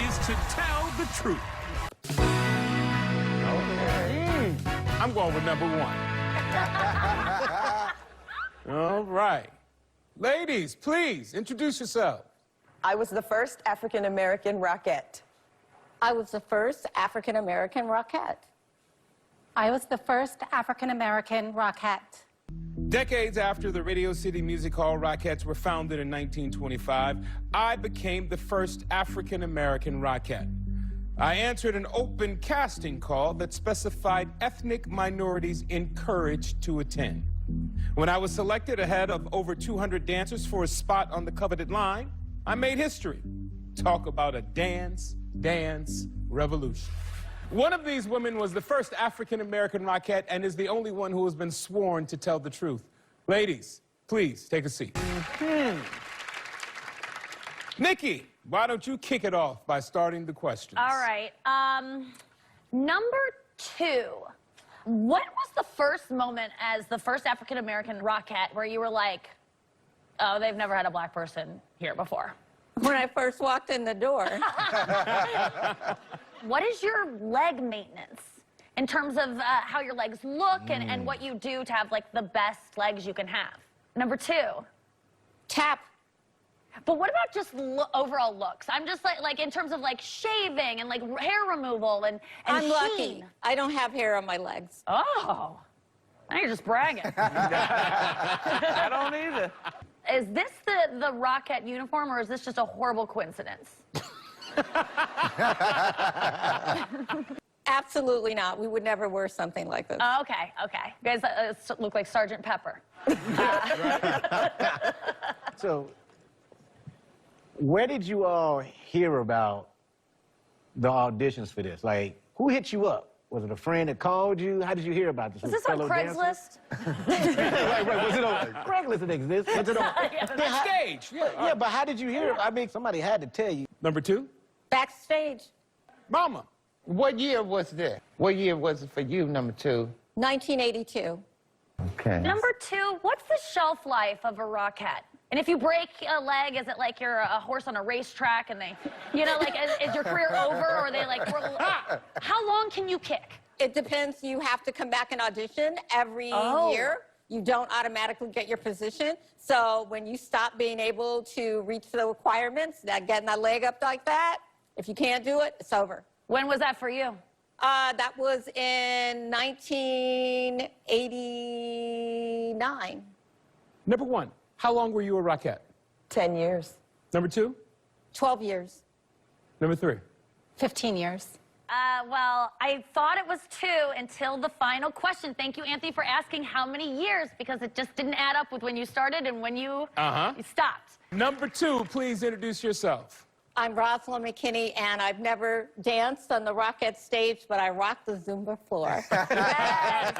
is to tell the truth. Okay. I'm going with number one. All right. Ladies, please introduce yourself. I was the first African-American rockette. I was the first African-American rockette. I was the first African-American rockette. Decades after the Radio City Music Hall Rockettes were founded in 1925, I became the first African-American rockette. I answered an open casting call that specified ethnic minorities encouraged to attend. When I was selected ahead of over 200 dancers for a spot on the coveted line, I made history. Talk about a dance revolution. One of these women was the first African-American rockette and is the only one who has been sworn to tell the truth. Ladies, please take a seat. Nikki, why don't you kick it off by starting the questions? All right. Number two. What was the first moment as the first African-American rockette where you were like, oh, they've never had a black person here before? When I first walked in the door. What is your leg maintenance in terms of how your legs look and what you do to have, like, the best legs you can have? Number two. Tap. But what about just overall looks? I'm just like in terms of like shaving and like hair removal and I'm sheen. lucky. I don't have hair on my legs. Oh, now you're just bragging. I don't either. Is this the rockette uniform, or is this just a horrible coincidence? Absolutely not. We would never wear something like this. Oh, okay. You guys look like Sergeant Pepper. So, where did you all hear about the auditions for this? Like, who hit you up? Was it a friend that called you? How did you hear about this? Was this on Craigslist? Right. Was it on Craigslist that exists? Was it on Backstage. Yeah, but how did you hear? I mean, somebody had to tell you. Number two. Backstage. Mama. What year was this? What year was it for you, number two? 1982. Okay. Number two, what's the shelf life of a rockette? And if you break a leg, is it like you're a horse on a racetrack and they, you know, like, is your career over, or are they like, how long can you kick? It depends. You have to come back and audition every year. You don't automatically get your position. So when you stop being able to reach the requirements, that getting that leg up like that, if you can't do it, it's over. When was that for you? That was in 1989. Number one. How long were you a rockette? 10 years. Number two. 12 years. Number three. 15 years. Well, I thought it was 2 until the final question. Thank you, Anthony, for asking how many years, because it just didn't add up with when you started and when you stopped. Number two, please introduce yourself. I'm Rosalind McKinney, and I've never danced on the Rockette stage, but I rock the Zumba floor. Yes.